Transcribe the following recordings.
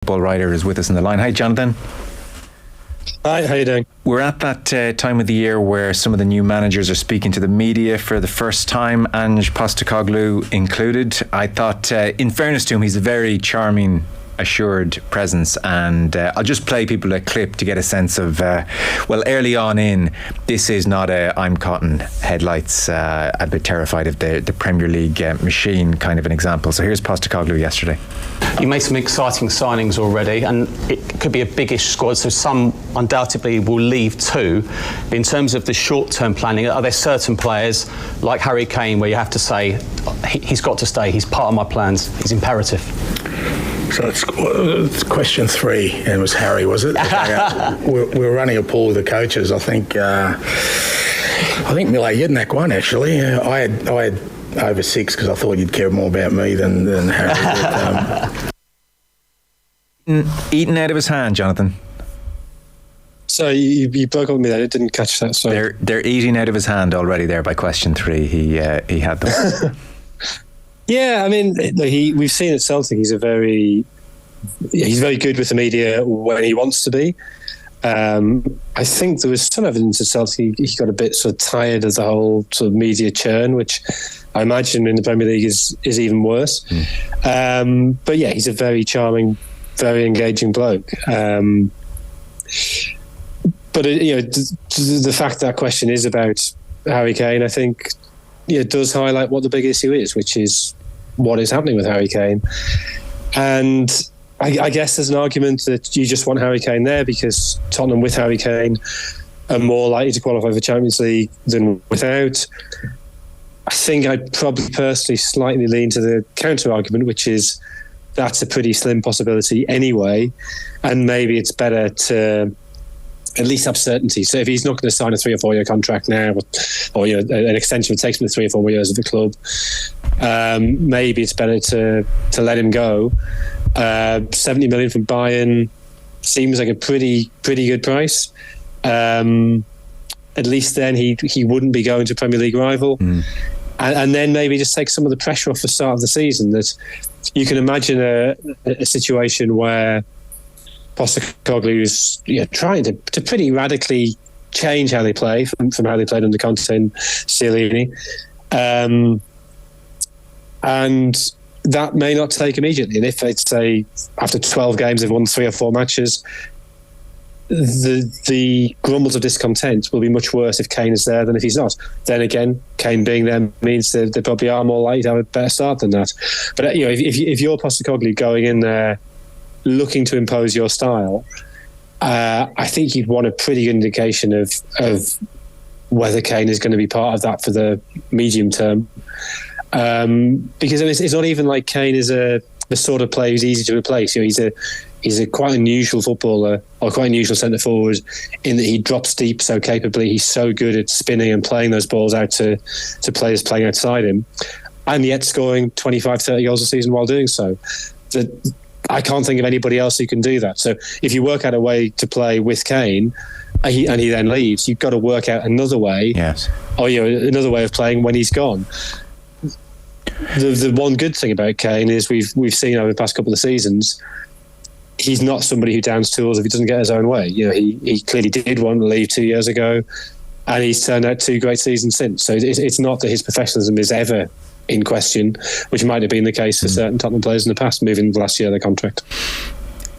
Football writer is with us on the line. Hi, Jonathan. Hi, how you doing? We're at that time of the year where some of the new managers are speaking to the media for the first time, Ange Postecoglou included. I thought, in fairness to him, he's a very charming, assured presence, and I'll just play people a clip to get a sense of early on in, this is not a I'm caught in headlights, a bit terrified of the Premier League machine kind of an example. So here's Postecoglou yesterday. You made some exciting signings already, and it could be a biggish squad, so some undoubtedly will leave too. In terms of the short-term planning, are there certain players like Harry Kane where you have to say he's got to stay, he's part of my plans, he's imperative? So it's question 3, and it was Harry, was it? We're running a pool with the coaches. I think Mile Jedinak won, actually. I had over 6 because I thought you'd care more about me than Harry. Eaten out of his hand, Jonathan. So you broke up with me there. I didn't catch that. So they're eating out of his hand already there by question 3. He had them. Yeah, I mean, we've seen at Celtic he's very good with the media when he wants to be. I think there was some evidence at Celtic he got a bit sort of tired of the whole sort of media churn, which I imagine in the Premier League is even worse. But yeah, he's a very charming, very engaging bloke. But the fact that question is about Harry Kane, I think, does highlight what the big issue is, which is what is happening with Harry Kane. And I guess there's an argument that you just want Harry Kane there because Tottenham with Harry Kane are more likely to qualify for Champions League than without. I think I'd probably personally slightly lean to the counter argument, which is that's a pretty slim possibility anyway, and maybe it's better to at least have certainty. So if he's not going to sign a 3 or 4 year contract now, or an extension that takes him to 3 or 4 years of the club, maybe it's better to let him go. 70 million from Bayern seems like a pretty good price. At least then he wouldn't be going to a Premier League rival. And then maybe just take some of the pressure off the start of the season. That you can imagine a situation where Postecoglou is trying to pretty radically change how they play from how they played under Conte and Cialini. And that may not take immediately. And if they'd say after 12 games they've won 3 or 4 matches, the grumbles of discontent will be much worse if Kane is there than if he's not. Then again, Kane being there means that they probably are more likely to have a better start than that. But if you're Postecoglou going in there looking to impose your style, I think you'd want a pretty good indication of whether Kane is going to be part of that for the medium term. Because it's not even like Kane is the sort of player who's easy to replace. He's a quite unusual footballer, or quite unusual centre forward, in that he drops deep so capably. He's so good at spinning and playing those balls out to players playing outside him, and yet scoring 25, 30 goals a season while doing so. That I can't think of anybody else who can do that. So if you work out a way to play with Kane, and he then leaves, you've got to work out another way. Yes. Or another way of playing when he's gone. The one good thing about Kane is we've seen over the past couple of seasons, he's not somebody who downs tools if he doesn't get his own way. He clearly did want to leave 2 years ago, and he's turned out 2 great seasons since. So it's not that his professionalism is ever in question, which might have been the case for certain Tottenham players in the past, moving the last year of their contract.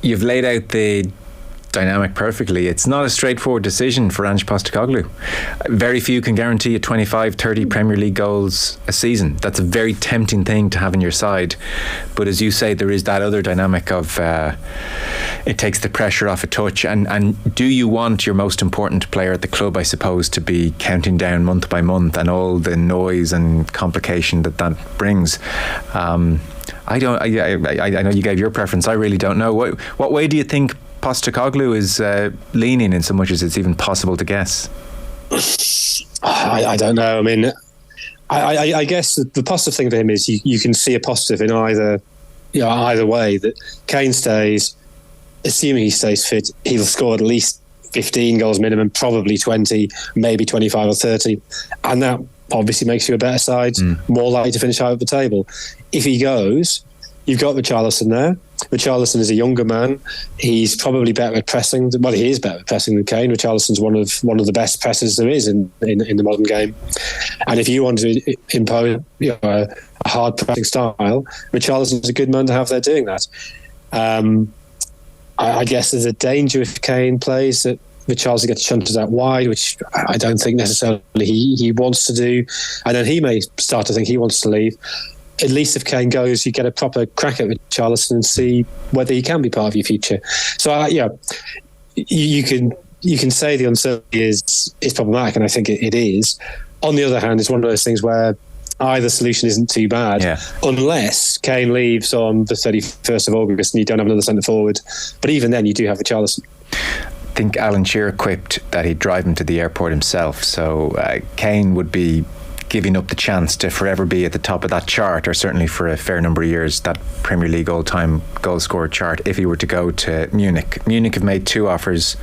You've laid out the dynamic perfectly. It's not a straightforward decision for Ange Postecoglou. Very few can guarantee you 25, 30 Premier League goals a season. That's a very tempting thing to have on your side. But as you say, there is that other dynamic of it takes the pressure off a touch. And do you want your most important player at the club, I suppose, to be counting down month by month and all the noise and complication that brings? I know you gave your preference. I really don't know. What way do you think Postecoglou is leaning, in so much as it's even possible to guess? I don't know. I mean, I guess the positive thing for him is you can see a positive in either way. That Kane stays, assuming he stays fit, he'll score at least 15 goals minimum, probably 20, maybe 25 or 30, and that obviously makes you a better side, more likely to finish high up the table. If he goes, you've got Richarlison there. Richarlison is a younger man. He's probably better at pressing. Well, he is better at pressing than Kane. Richarlison's one of the best pressers there is in the modern game. And if you want to impose a hard pressing style, Richarlison's a good man to have there doing that. I guess there's a danger if Kane plays that Richarlison gets shunted out wide, which I don't think necessarily he wants to do. And then he may start to think he wants to leave. At least if Kane goes, you get a proper crack at Richarlison and see whether he can be part of your future. So, you can say the uncertainty is problematic, and I think it is. On the other hand, it's one of those things where either solution isn't too bad, unless Kane leaves on the 31st of August and you don't have another centre forward. But even then, you do have Richarlison. I think Alan Shearer quipped that he'd drive him to the airport himself. So Kane would be giving up the chance to forever be at the top of that chart, or certainly for a fair number of years, that Premier League all-time goal scorer chart, if he were to go to Munich. Munich have made two offers.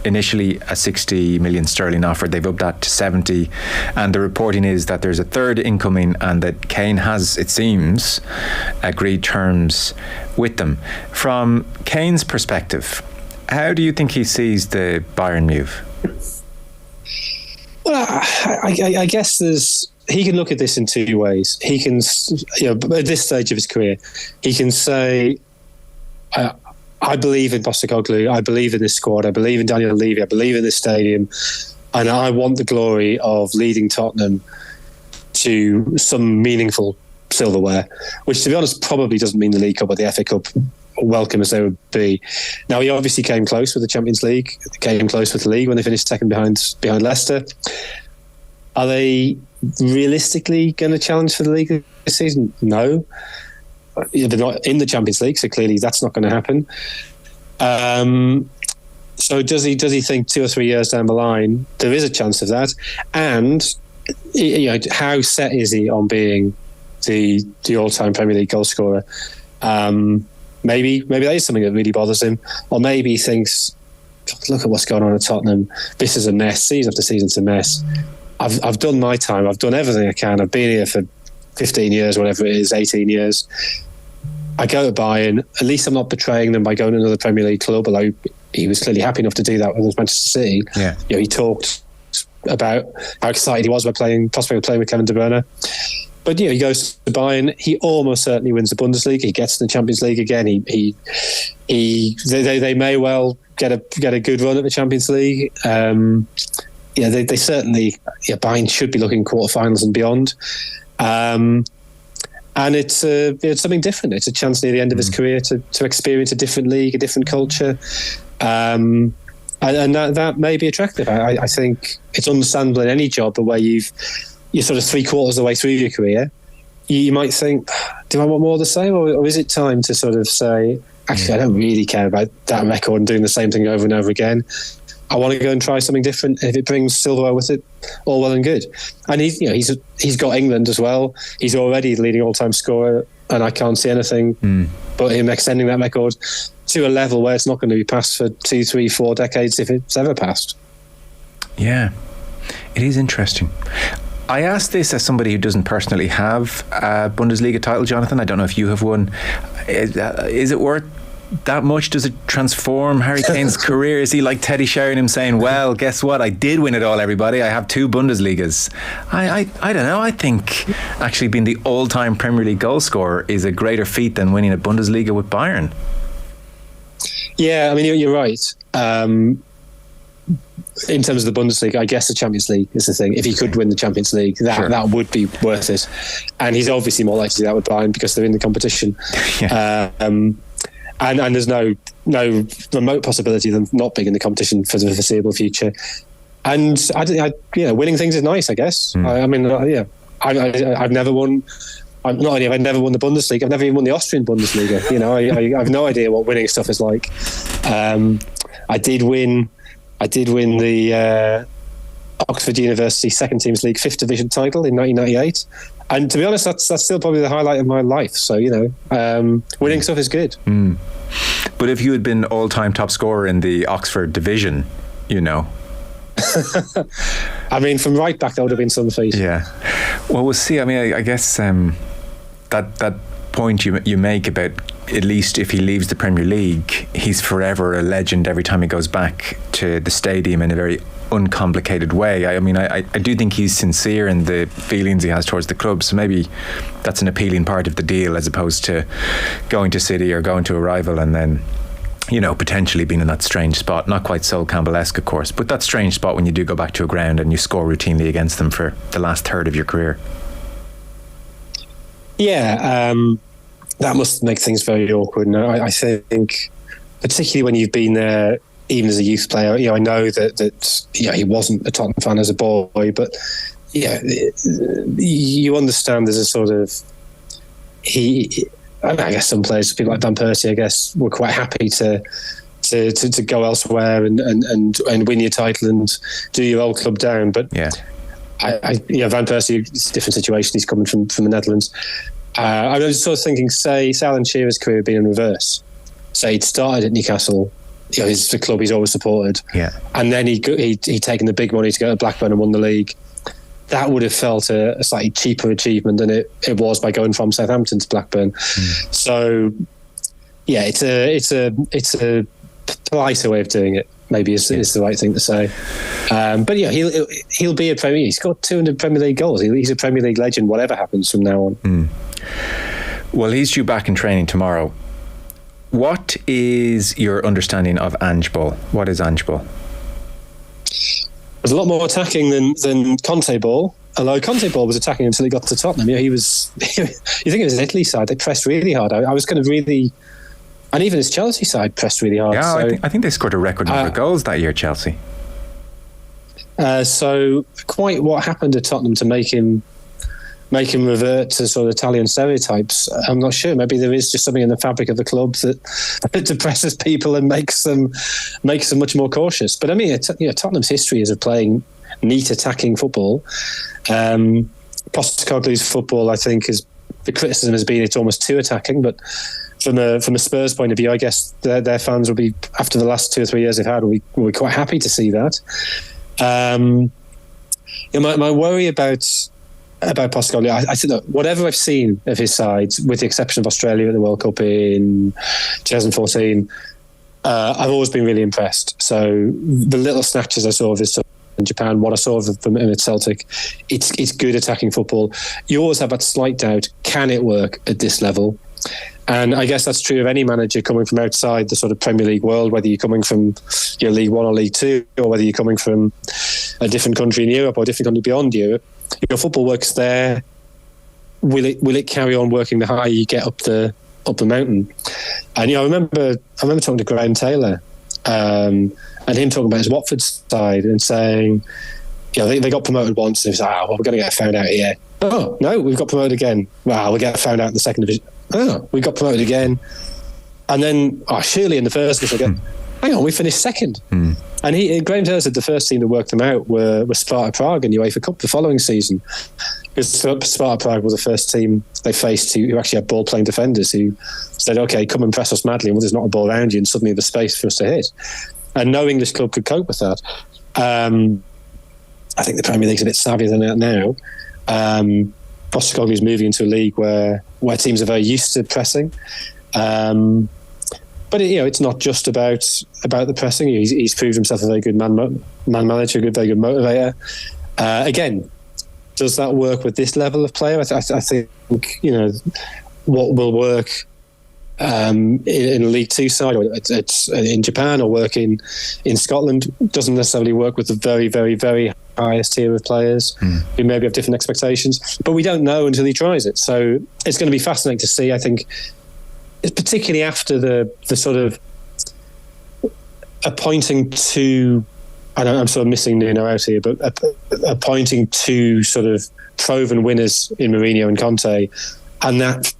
Initially a 60 million sterling offer. They've upped that to 70, and the reporting is that there's a third incoming and that Kane has, it seems, agreed terms with them. From Kane's perspective, how do you think he sees the Bayern move? Well, I guess he can look at this in two ways. He can, at this stage of his career, he can say, I believe in Postecoglou, I believe in this squad, I believe in Daniel Levy, I believe in this stadium, and I want the glory of leading Tottenham to some meaningful silverware, which, to be honest, probably doesn't mean the League Cup or the FA Cup, welcome as they would be. Now, he obviously came close with the Champions League, came close with the league when they finished second behind Leicester. Are they realistically going to challenge for the league this season? No. They're not in the Champions League, so clearly that's not going to happen. So does he think 2 or 3 years down the line there is a chance of that? And how set is he on being the all-time Premier League goal scorer? Maybe that is something that really bothers him, or maybe he thinks, look at what's going on at Tottenham. This is a mess. Season after season's a mess. I've done my time. I've done everything I can. I've been here for 15 years, whatever it is, 18 years. I go to Bayern. At least I'm not betraying them by going to another Premier League club, although he was clearly happy enough to do that with Manchester City. Yeah. He talked about how excited he was about possibly playing with Kevin De Bruyne. But he goes to Bayern. He almost certainly wins the Bundesliga. He gets to the Champions League again. They may well get a good run at the Champions League. They certainly. Bayern should be looking quarterfinals and beyond. And it's something different. It's a chance near the end of his career to experience a different league, a different culture, and that may be attractive. I think it's understandable in any job, but where you're sort of 3/4 of the way through your career, you might think, do I want more of the same, or is it time to sort of say, actually, I don't really care about that record and doing the same thing over and over again. I want to go and try something different. If it brings silverware with it, all well and good. And he's got England as well. He's already the leading all-time scorer, and I can't see anything but him extending that record to a level where it's not going to be passed for 2, 3, 4 decades if it's ever passed. Yeah, it is interesting. I asked this as somebody who doesn't personally have a Bundesliga title, Jonathan. I don't know if you have one. Is it worth that much? Does it transform Harry Kane's career? Is he like Teddy Sheringham saying, well, guess what, I did win it all, everybody, I have 2 Bundesligas? I don't know. I think actually being the all-time Premier League goal scorer is a greater feat than winning a Bundesliga with Bayern. Yeah, I mean, you're right. In terms of the Bundesliga, I guess the Champions League is the thing. If he could win the Champions League, that would be worth it. And he's obviously more likely to do that with Bayern because they're in the competition. Yeah. And there's no remote possibility of them not being in the competition for the foreseeable future. And winning things is nice, I guess. I've never won. Not only have I never won the Bundesliga, I've never even won the Austrian Bundesliga. I have no idea what winning stuff is like. I did win the Oxford University Second Teams League 5th Division title in 1998. And to be honest, that's still probably the highlight of my life. So, winning stuff is good. But if you had been all-time top scorer in the Oxford division, I mean, from right back, that would have been some feat. Yeah. Well, we'll see. I mean, I guess that point you make about, at least if he leaves the Premier League, he's forever a legend every time he goes back to the stadium in a very uncomplicated way. I mean, I do think he's sincere in the feelings he has towards the club, so maybe that's an appealing part of the deal, as opposed to going to City or going to a rival and then, you know, potentially being in that strange spot. Not quite Sol Campbell-esque, of course, but that strange spot when you do go back to a ground and you score routinely against them for the last third of your career. Yeah, that must make things very awkward. And I think, particularly when you've been there, even as a youth player, you know, I know that he wasn't a Tottenham fan as a boy, but yeah, you understand there's a sort of I guess some players, people like Van Persie, I guess, were quite happy to go elsewhere and win your title and do your old club down. But yeah. Van Persie, it's a different situation. He's coming from the Netherlands. I was sort of thinking, say Alan Shearer's career had been in reverse. Say he'd started at Newcastle, you know, it's the club he's always supported. Yeah. And then he'd taken the big money to go to Blackburn and won the league. That would have felt a slightly cheaper achievement than it was by going from Southampton to Blackburn. So, yeah, it's a politer way of doing it. Maybe is the right thing to say. But yeah, he'll be a Premier. He's got 200 Premier League goals. He's a Premier League legend, whatever happens from now on. Well, he's due back in training tomorrow. What is your understanding of Ange Ball? What is Ange Ball? There's a lot more attacking than Conte Ball. Although Conte Ball was attacking until he got to Tottenham. Yeah, he was. You think it was an Italy side? They pressed really hard. I was kind of really. And even his Chelsea side pressed really hard. Yeah, so, I think they scored a record number of goals that year, Chelsea. So quite what happened at Tottenham to make him revert to sort of Italian stereotypes, I'm not sure. Maybe there is just something in the fabric of the club that depresses people and makes them much more cautious. But I mean, Tottenham's history is of playing neat attacking football. Postecoglou's football, I think, the criticism has been it's almost too attacking, but from a Spurs point of view, I guess their fans will be, after the last 2 or 3 years they've had, will be quite happy to see that. My worry about Postecoglou, I think that whatever I've seen of his sides, with the exception of Australia at the World Cup in 2014, I've always been really impressed. So the little snatches I saw of his stuff in Japan, what I saw of them at Celtic, it's good attacking football. You always have that slight doubt, can it work at this level? And I guess that's true of any manager coming from outside the sort of Premier League world, whether you're coming from League One or League Two, or whether you're coming from a different country in Europe or a different country beyond Europe. Your football works there. Will it carry on working the higher you get up the mountain? And I remember talking to Graham Taylor, and him talking about his Watford side and saying, they got promoted once, and he was like, we're going to get found out here. Oh no, we've got promoted again. Wow, we'll get found out in the second division. Oh, we got promoted again. And then, surely in the first division, hang on, we finished second. And Graham Taylor said the first team that worked them out were Sparta Prague in UEFA Cup the following season. Because Sparta Prague was the first team they faced who actually had ball-playing defenders who said, okay, come and press us madly, and there's not a ball around you, and suddenly there's space for us to hit. And no English club could cope with that. I think the Premier League's a bit savvier than that now. Postecoglou is moving into a league where teams are very used to pressing. But it's not just about the pressing. He's proved himself a very good man manager, a very good motivator. Again, does that work with this level of player? I think what will work in a League Two side, or it's in Japan, or work in Scotland, doesn't necessarily work with the very, very, very highest tier of players who maybe have different expectations. But we don't know until he tries it. So it's going to be fascinating to see, I think, particularly after the sort of appointing to, I'm sort of missing Nuno out here, but appointing to sort of proven winners in Mourinho and Conte, and that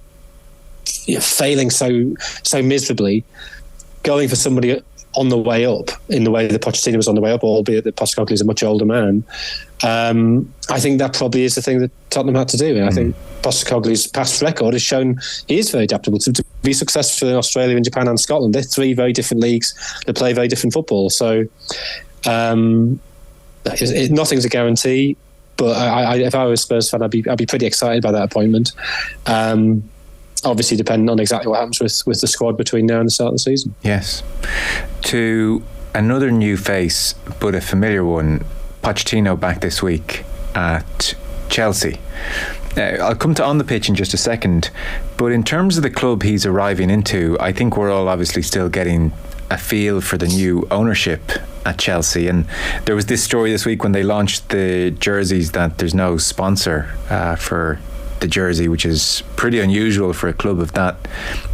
failing so miserably, going for somebody on the way up in the way that Pochettino was on the way up, albeit that Postecoglou is a much older man. I think that probably is the thing that Tottenham had to do. And I think Postecoglou's past record has shown he is very adaptable to be successful in Australia and Japan and Scotland. They're three very different leagues that play very different football. So nothing's a guarantee. But if I was a Spurs fan, I'd be pretty excited by that appointment. obviously depending on exactly what happens with the squad between now and the start of the season. Yes. To another new face, but a familiar one, Pochettino back this week at Chelsea. I'll come to on the pitch in just a second, but in terms of the club he's arriving into, I think we're all obviously still getting a feel for the new ownership at Chelsea. And there was this story this week when they launched the jerseys that there's no sponsor for the jersey, which is pretty unusual for a club of that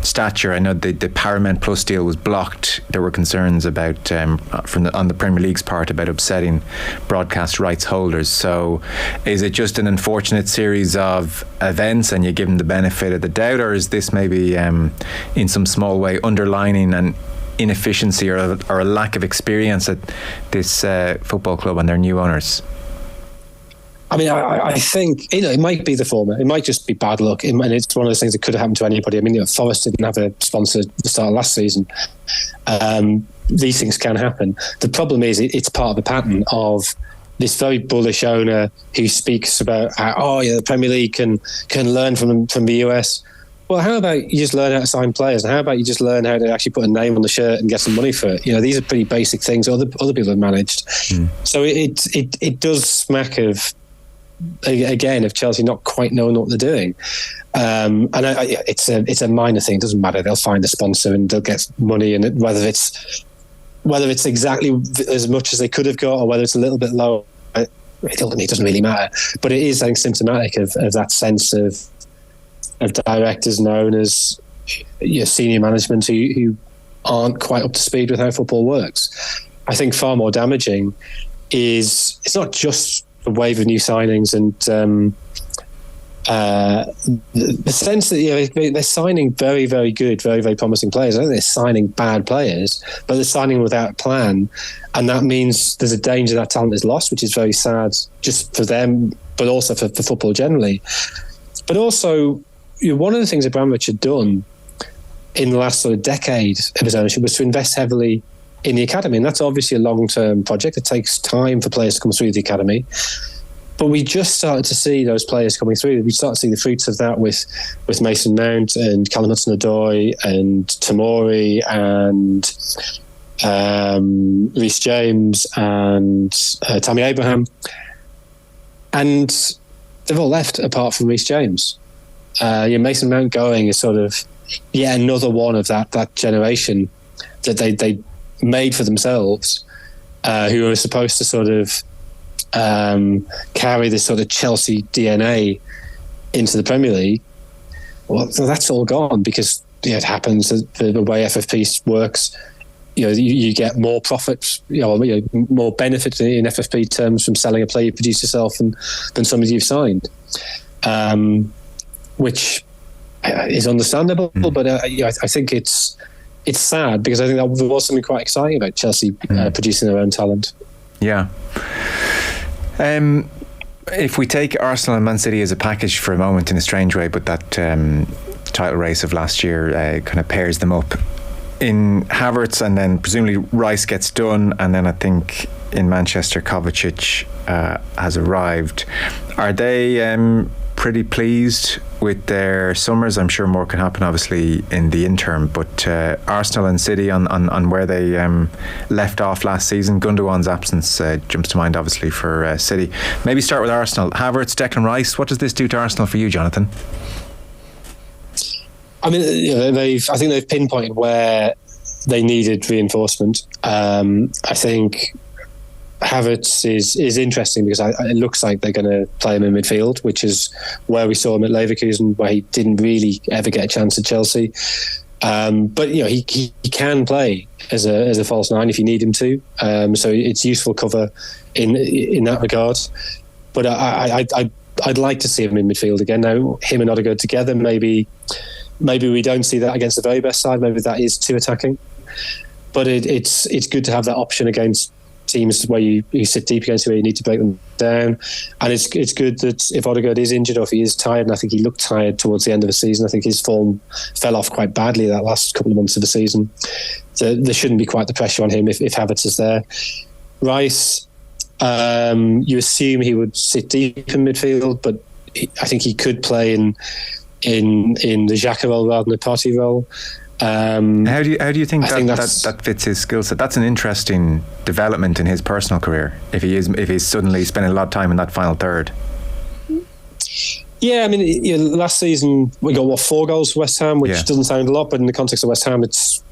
stature. I know the Paramount Plus deal was blocked. There were concerns about on the Premier League's part about upsetting broadcast rights holders. So is it just an unfortunate series of events and you give them the benefit of the doubt, or is this maybe in some small way underlining an inefficiency or a lack of experience at this football club and their new owners? I mean, I think, it might be the former. It might just be bad luck. And it's one of those things that could have happened to anybody. I mean, Forest didn't have a sponsor at the start of last season. These things can happen. The problem is it's part of the pattern of this very bullish owner who speaks about how, the Premier League can learn from the US. Well, how about you just learn how to sign players? And how about you just learn how to actually put a name on the shirt and get some money for it? These are pretty basic things other people have managed. So it does smack of, again, of Chelsea not quite knowing what they're doing. And it's a minor thing. It doesn't matter. They'll find a sponsor and they'll get money. And whether it's exactly as much as they could have got or whether it's a little bit low, it doesn't really matter. But it is, I think, symptomatic of that sense of directors and owners, senior management who aren't quite up to speed with how football works. I think far more damaging is it's not just a wave of new signings and the sense that they're signing very, very good, very, very promising players. I don't think they're signing bad players, but they're signing without a plan, and that means there's a danger that talent is lost, which is very sad just for them, but also for football generally. But also, one of the things Abramovich had done in the last sort of decade of his ownership was to invest heavily in the academy, and that's obviously a long-term project. It takes time for players to come through the academy, but we just started to see those players coming through. We started to see the fruits of that with Mason Mount and Callum Hudson-Odoi and Tomori and Reece James and Tammy Abraham, and they've all left apart from Reece James. Mason Mount going is sort of yet another one of that generation that they made for themselves, who are supposed to sort of carry this sort of Chelsea DNA into the Premier League. Well, so that's all gone because it happens the way FFP works. You get more profits, more benefit in FFP terms from selling a player you produce yourself than somebody you've signed, which is understandable. But I think it's sad because I think that there was something quite exciting about Chelsea producing their own talent. Yeah. If we take Arsenal and Man City as a package for a moment in a strange way, but that title race of last year kind of pairs them up. In Havertz, and then presumably Rice gets done, and then I think in Manchester Kovacic has arrived. Are they pretty pleased with their summers? I'm sure more can happen obviously in the interim, but Arsenal and City on where they left off last season. Gundogan's absence jumps to mind obviously for City. Maybe start with Arsenal. Havertz, Declan Rice, what does this do to Arsenal for you, Jonathan? I mean, I think they've pinpointed where they needed reinforcement. I think Havertz is interesting because it looks like they're going to play him in midfield, which is where we saw him at Leverkusen, where he didn't really ever get a chance at Chelsea. But he can play as a false nine if you need him to. So it's useful cover in that regard. But I'd like to see him in midfield again. Now, him and Odegaard together, maybe we don't see that against the very best side. Maybe that is too attacking. But it's good to have that option against teams where you sit deep against where you need to break them down. And it's good that if Odegaard is injured or if he is tired, and I think he looked tired towards the end of the season, I think his form fell off quite badly that last couple of months of the season. So there shouldn't be quite the pressure on him if Havertz is there. Rice, you assume he would sit deep in midfield, but I think he could play in in the Xhaka role rather than the Partey role. How do you think that fits his skill set? That's an interesting development in his personal career. If he's suddenly spending a lot of time in that final third. Yeah, I mean, last season we got 4 goals for West Ham, which doesn't sound a lot, but in the context of West Ham, it's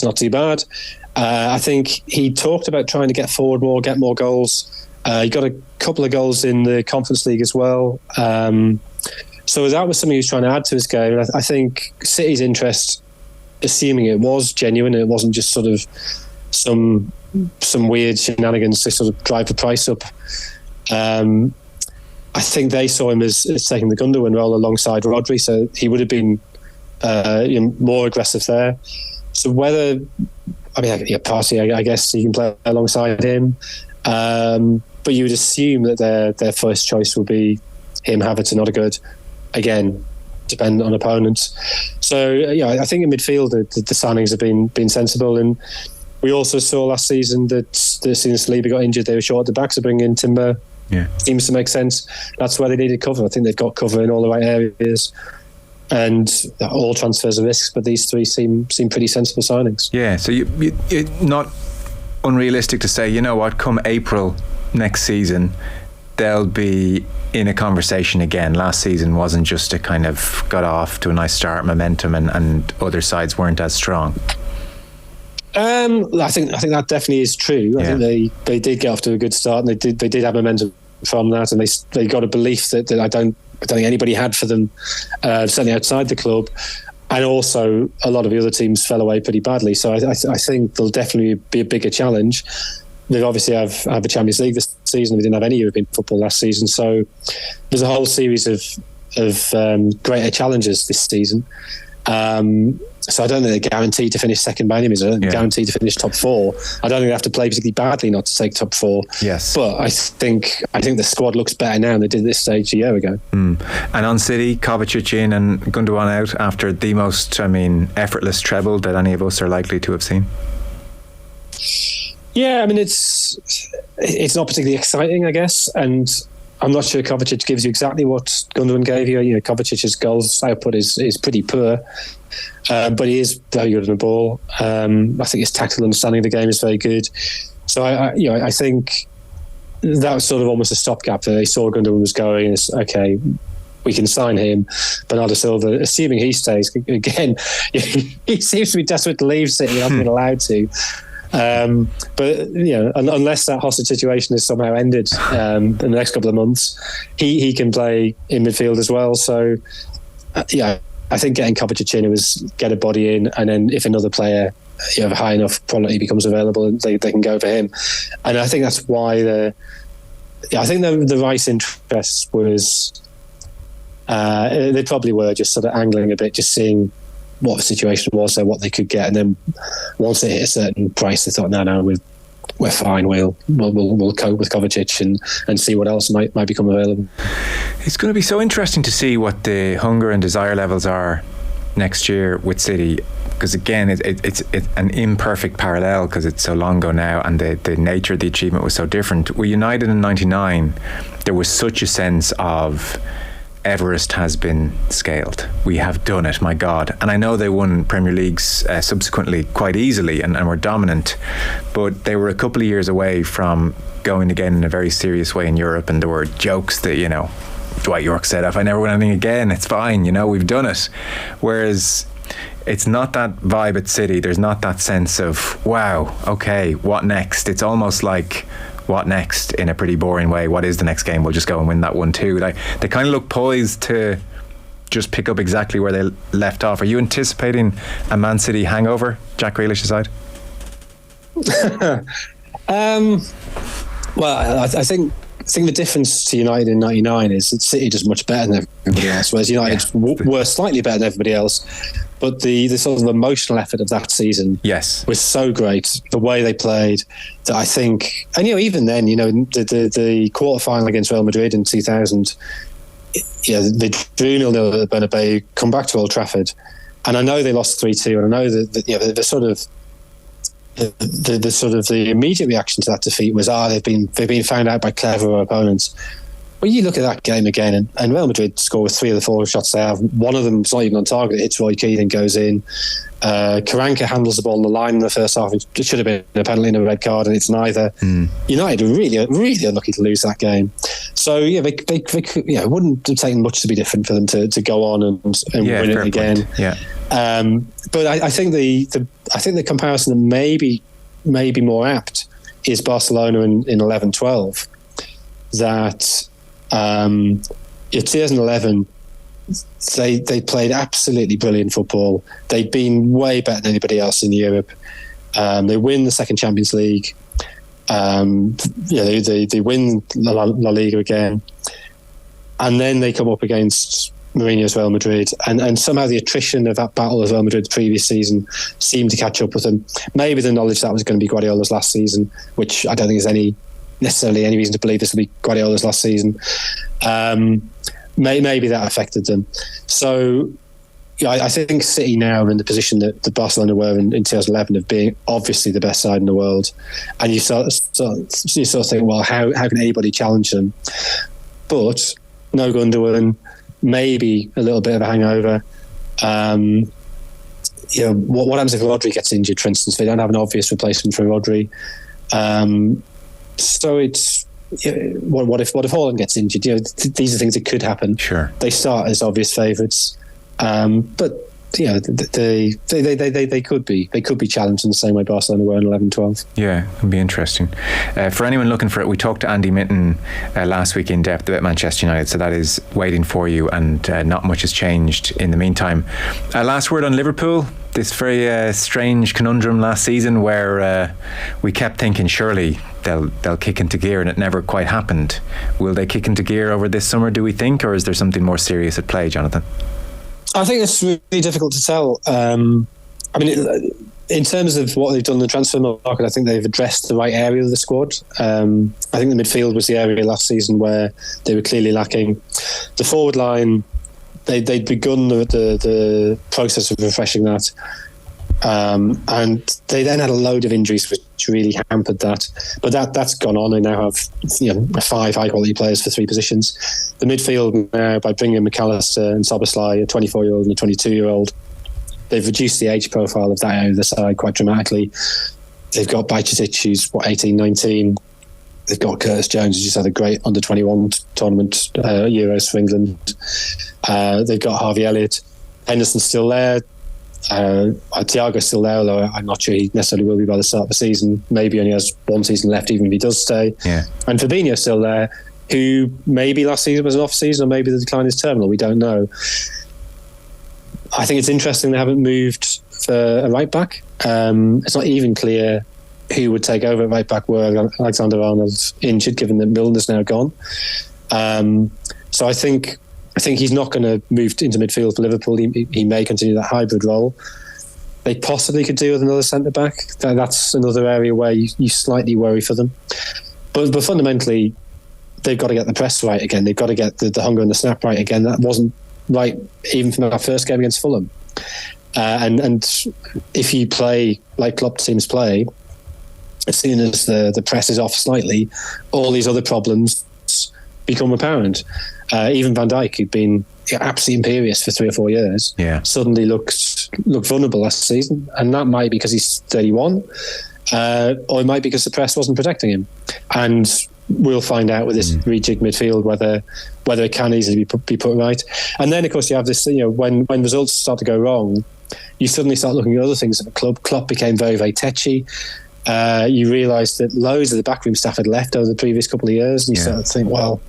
not too bad. I think he talked about trying to get forward more, get more goals. He got a couple of goals in the Conference League as well. So that was something he was trying to add to his game. And I think City's interest, assuming it was genuine, and it wasn't just sort of some weird shenanigans to sort of drive the price up. I think they saw him as taking the Gundogan role alongside Rodri, so he would have been more aggressive there. So Partey, I guess you can play alongside him, but you would assume that their first choice would be him, Havertz and Odegaard. Again, dependent on opponents. So I think in midfield the signings have been sensible, and we also saw last season that as soon as Saliba got injured, they were short at the back, so bringing in Timber seems to make sense. That's where they needed cover. I think they've got cover in all the right areas, and all transfers are risks, but these 3 seem pretty sensible signings. Yeah, so you're not unrealistic to say, you know what, come April next season they'll be in a conversation again. Last season wasn't just a kind of got off to a nice start, momentum, and other sides weren't as strong. I think that definitely is true. I think they did get off to a good start, and they did have momentum from that, and they got a belief that I don't think anybody had for them, certainly outside the club. And also, a lot of the other teams fell away pretty badly. So I think there'll definitely be a bigger challenge. They obviously have a Champions League this season. We didn't have any European football last season, so there's a whole series of greater challenges this season. So I don't think they're guaranteed to finish second by any means. I don't think they're guaranteed to finish top 4. I don't think they have to play particularly badly not to take top 4. Yes, but I think the squad looks better now than they did at this stage a year ago. And on City, Kovacic in and Gundogan out after the most, effortless treble that any of us are likely to have seen. Yeah, I mean it's not particularly exciting, I guess, and I'm not sure Kovacic gives you exactly what Gundogan gave you. Kovacic's goals output is pretty poor, but he is very good on the ball. I think his tactical understanding of the game is very good. So I think that was sort of almost a stopgap there. They saw Gundogan was going, and it's okay, we can sign him. Bernardo Silva, assuming he stays, again, he seems to be desperate to leave City. He hasn't been allowed to. But unless that hostage situation is somehow ended in the next couple of months, he can play in midfield as well. So I think getting Kovacic in was get a body in, and then if another player of high enough quality becomes available, they can go for him. And I think that's why the Rice interest was they probably were just sort of angling a bit, just seeing what the situation was, so what they could get, and then once they hit a certain price, they thought, no, we're fine. We'll cope with Kovacic and see what else might become available. It's going to be so interesting to see what the hunger and desire levels are next year with City, because again, it's an imperfect parallel because it's so long ago now, and the nature of the achievement was so different. We United in '99, there was such a sense of Everest has been scaled. We have done it, my God. And I know they won Premier Leagues subsequently quite easily and were dominant, but they were a couple of years away from going again in a very serious way in Europe, and there were jokes that, Dwight York said, if I never win anything again, it's fine, we've done it. Whereas it's not that vibe at City. There's not that sense of, wow, okay, what next? It's almost like, what next, in a pretty boring way. What is the next game? We'll just go and win that one too. They kind of look poised to just pick up exactly where they left off. Are you anticipating a Man City hangover, Jack Grealish aside? Well, I think the difference to United in '99 is that City just much better than everybody else, whereas United were slightly better than everybody else. But the sort of emotional effort of that season was so great. The way they played, that I think, and even then, the quarterfinal against Real Madrid in 2000, they drew 0-0 at the Bernabeu, come back to Old Trafford, and I know they lost 3-2, and I know that the sort of the immediate reaction to that defeat was they've been found out by cleverer opponents. Well, you look at that game again, and Real Madrid score with 3 of the 4 shots they have. One of them's not even on target. It hits Roy Keane and goes in. Karanka handles the ball on the line in the first half. It should have been a penalty and a red card, and it's neither. United were really unlucky to lose that game. So yeah, they it wouldn't have taken much to be different for them to go on and win it again. Point. Yeah. But I think the comparison that may be more apt is Barcelona in 11-12. That in 2011 they played absolutely brilliant football. They'd been way better than anybody else in Europe. They win the second Champions League. They win La Liga again, and then they come up against Mourinho's Real Madrid, and somehow the attrition of that battle of Real Madrid the previous season seemed to catch up with them. Maybe the knowledge that was going to be Guardiola's last season, which I don't think there's necessarily any reason to believe this will be Guardiola's last season. Maybe that affected them. So I think City now are in the position that the Barcelona were in 2011 of being obviously the best side in the world, and you sort of think, well, how can anybody challenge them? But no Gundogan, maybe a little bit of a hangover. What happens if Rodri gets injured, for instance? They don't have an obvious replacement for Rodri. So it's what if Haaland gets injured? These are things that could happen. Sure, they start as obvious favourites, but they could be challenged in the same way Barcelona were in 11-12. Yeah, it'd be interesting. For anyone looking for it, we talked to Andy Minton last week in depth about Manchester United, so that is waiting for you, and not much has changed in the meantime. Last word on Liverpool. This very strange conundrum last season where we kept thinking surely they'll kick into gear, and it never quite happened. Will they kick into gear over this summer, do we think, or is there something more serious at play, Jonathan? I think it's really difficult to tell. In terms of what they've done in the transfer market, I think they've addressed the right area of the squad. I think the midfield was the area last season where they were clearly lacking. The forward line, they'd begun the process of refreshing that. And they then had a load of injuries which really hampered that. But that's gone on. They now have 5 high-quality players for 3 positions. The midfield now, by bringing McAllister and Szoboszlai, a 24-year-old and a 22-year-old, they've reduced the age profile of that area of the side quite dramatically. They've got Bajcetic, who's 18, 19. They've got Curtis Jones, who's just had a great under-21 tournament, Euros for England. They've got Harvey Elliott. Henderson's still there. Thiago's still there, although I'm not sure he necessarily will be by the start of the season. Maybe only has 1 season left, even if he does stay. Yeah. And Fabinho's still there, who maybe last season was an off-season, or maybe the decline is terminal. We don't know. I think it's interesting they haven't moved for a right-back. It's not even clear who would take over at right-back were Alexander-Arnold injured, given that Milner's now gone. So I think he's not going to move into midfield for Liverpool. He may continue that hybrid role. They possibly could do with another centre-back. That's another area where you slightly worry for them. But fundamentally, they've got to get the press right again. They've got to get the hunger and the snap right again. That wasn't right even from our first game against Fulham. And if you play like Klopp teams play, as soon as the press is off slightly, all these other problems become apparent. Even Van Dijk, who'd been absolutely imperious for 3 or 4 years, suddenly looked vulnerable last season, and that might be because he's 31, or it might be because the press wasn't protecting him. And we'll find out with this rejigged midfield whether it can easily be put right. And then, of course, you have this, when results start to go wrong, you suddenly start looking at other things at the club. Klopp became very, very tetchy. You realise that loads of the backroom staff had left over the previous couple of years, and you start to think, well,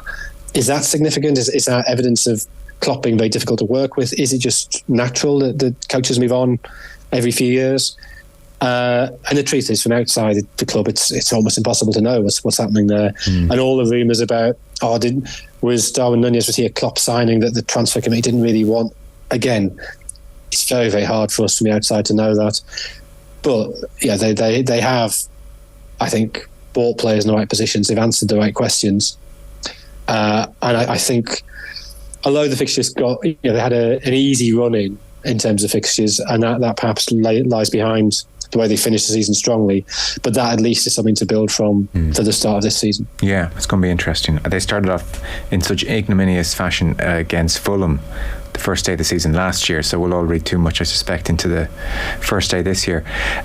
is that significant? Is that evidence of Klopp being very difficult to work with? Is it just natural that the coaches move on every few years? And the truth is, from outside the club, it's almost impossible to know what's happening there. And all the rumours about, was Darwin Núñez, was he a Klopp signing that the transfer committee didn't really want? Again, it's very, very hard for us from the outside to know that. But yeah, they have, I think, bought players in the right positions. They've answered the right questions. And I think, although the fixtures they had an easy run in terms of fixtures, and that perhaps lies behind the way they finished the season strongly. But that at least is something to build from to the start of this season. Yeah, it's going to be interesting. They started off in such ignominious fashion against Fulham the first day of the season last year, so we'll all read too much, I suspect, into the first day this year.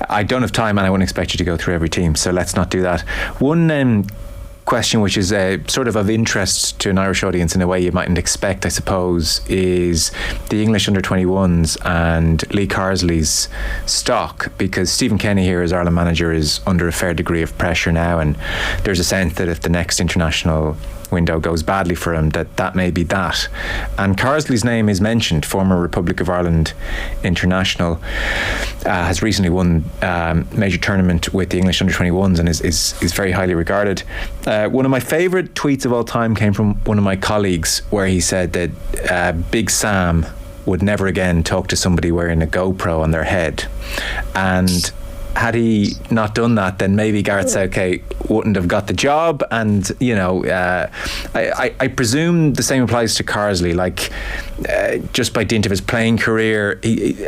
I don't have time, and I wouldn't expect you to go through every team, so let's not do that. One question which is sort of interest to an Irish audience in a way you mightn't expect, I suppose, is the English under-21s and Lee Carsley's stock, because Stephen Kenny here as Ireland manager is under a fair degree of pressure now, and there's a sense that if the next international window goes badly for him, that may be that. And Carsley's name is mentioned. Former Republic of Ireland international, has recently won major tournament with the English under-21s and is very highly regarded. One of my favourite tweets of all time came from one of my colleagues, where he said that Big Sam would never again talk to somebody wearing a GoPro on their head, and had he not done that, then maybe Gareth Southgate wouldn't have got the job. And I presume the same applies to Carsley. Just by dint of his playing career,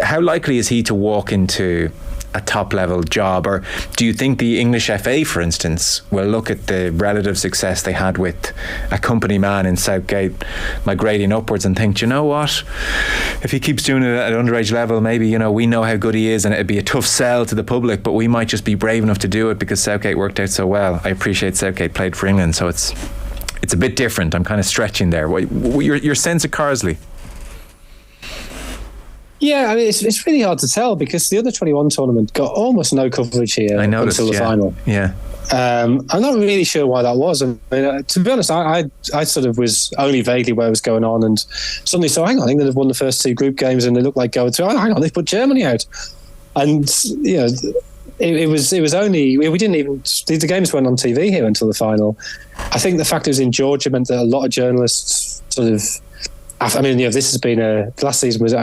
how likely is he to walk into a top level job? Or do you think the English FA, for instance, will look at the relative success they had with a company man in Southgate migrating upwards and think, do you know what, if he keeps doing it at an underage level, maybe we know how good he is, and it'd be a tough sell to the public, but we might just be brave enough to do it because Southgate worked out so well. I appreciate Southgate played for England, so it's a bit different. I'm kind of stretching there. Your sense of Carsley? Yeah, I mean, it's really hard to tell, because the under-21 tournament got almost no coverage here until the final. Yeah. I'm not really sure why that was. I mean, to be honest, I sort of was only vaguely where it was going on, and suddenly saw, hang on, England have won the first two group games and they look like going through. Oh, hang on, they've put Germany out. And, it was only, we didn't even, the games weren't on TV here until the final. I think the fact it was in Georgia meant that a lot of journalists sort of, I mean, this has been last season was,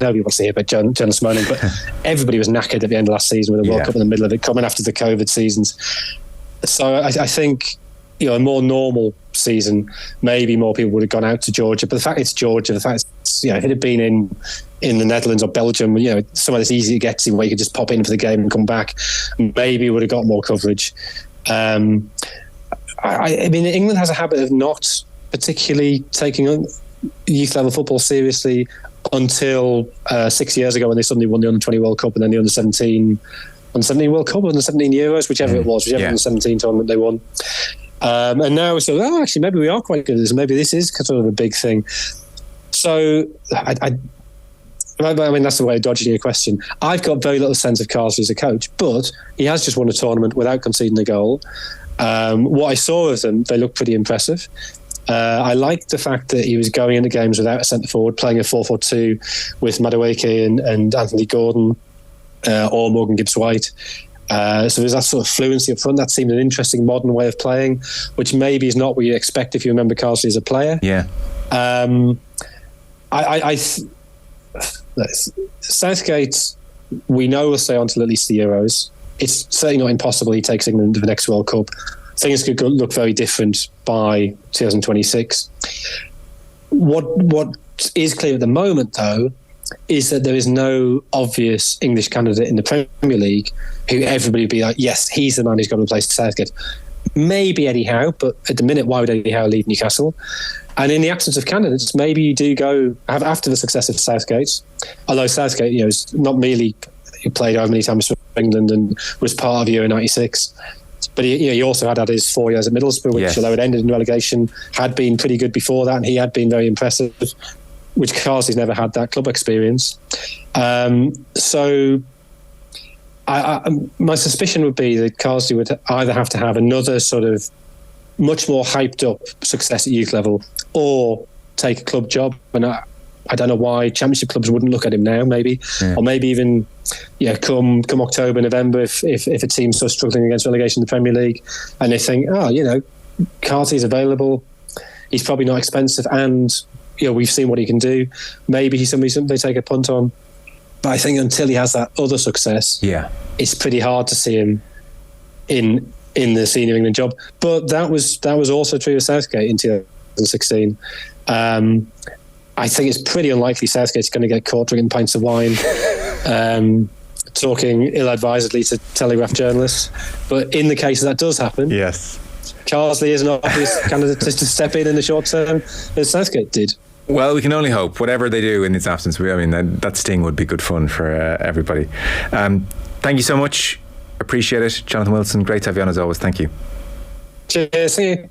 nobody wants to hear about journalists moaning, but everybody was knackered at the end of last season with the World Cup in the middle of it, coming after the COVID seasons. So I think, a more normal season, maybe more people would have gone out to Georgia. But the fact it's Georgia, the fact it's, if it had been in the Netherlands or Belgium, somewhere that's easy to get to, where you could just pop in for the game and come back, maybe would have got more coverage. I mean, England has a habit of not particularly taking youth level football seriously until 6 years ago, when they suddenly won the Under-20 World Cup and then the Under-17 World Cup, Under-17 Euros, whichever it was, whichever Under-17 tournament they won. And now so, actually, maybe we are quite good at this. Maybe this is sort of a big thing. So, I mean, that's the way of dodging your question. I've got very little sense of Carsley as a coach, but he has just won a tournament without conceding a goal. What I saw of them, they looked pretty impressive. I liked the fact that he was going into games without a centre forward, playing a 4-4-2 with Madueke and Anthony Gordon or Morgan Gibbs-White. So there's that sort of fluency up front. That seemed an interesting modern way of playing, which maybe is not what you expect if you remember Carsley as a player. Yeah. Southgate, we know, will stay on till at least the Euros. It's certainly not impossible he takes England to the next World Cup. Things could look very different by 2026. What is clear at the moment, though, is that there is no obvious English candidate in the Premier League who everybody would be like, yes, he's the man who's got to replace Southgate. Maybe Eddie Howe, but at the minute, why would Eddie Howe leave Newcastle? And in the absence of candidates, maybe you do go after the success of Southgate. Although Southgate, is not merely he played over many times for England and was part of Euro '96. But he also had his 4 years at Middlesbrough, which, although it ended in relegation, had been pretty good before that, and he had been very impressive, which Carsley's never had that club experience. So my suspicion would be that Carsley would either have to have another sort of much more hyped up success at youth level, or take a club job. And I don't know why championship clubs wouldn't look at him now, maybe, or maybe even come October, November, if a team's so struggling against relegation in the Premier League, and they think, Carsley's available, he's probably not expensive, and we've seen what he can do. Maybe he's somebody they take a punt on. But I think until he has that other success, it's pretty hard to see him in the senior England job. But that was also true of Southgate in 2016. I think it's pretty unlikely Southgate's going to get caught drinking pints of wine talking ill-advisedly to Telegraph journalists. But in the case that does happen, Yes. Carsley is an obvious candidate to step in the short term, as Southgate did. Well, we can only hope. Whatever they do in his absence, that sting would be good fun for everybody. Thank you so much. Appreciate it. Jonathan Wilson, great to have you on as always. Thank you. Cheers. See you.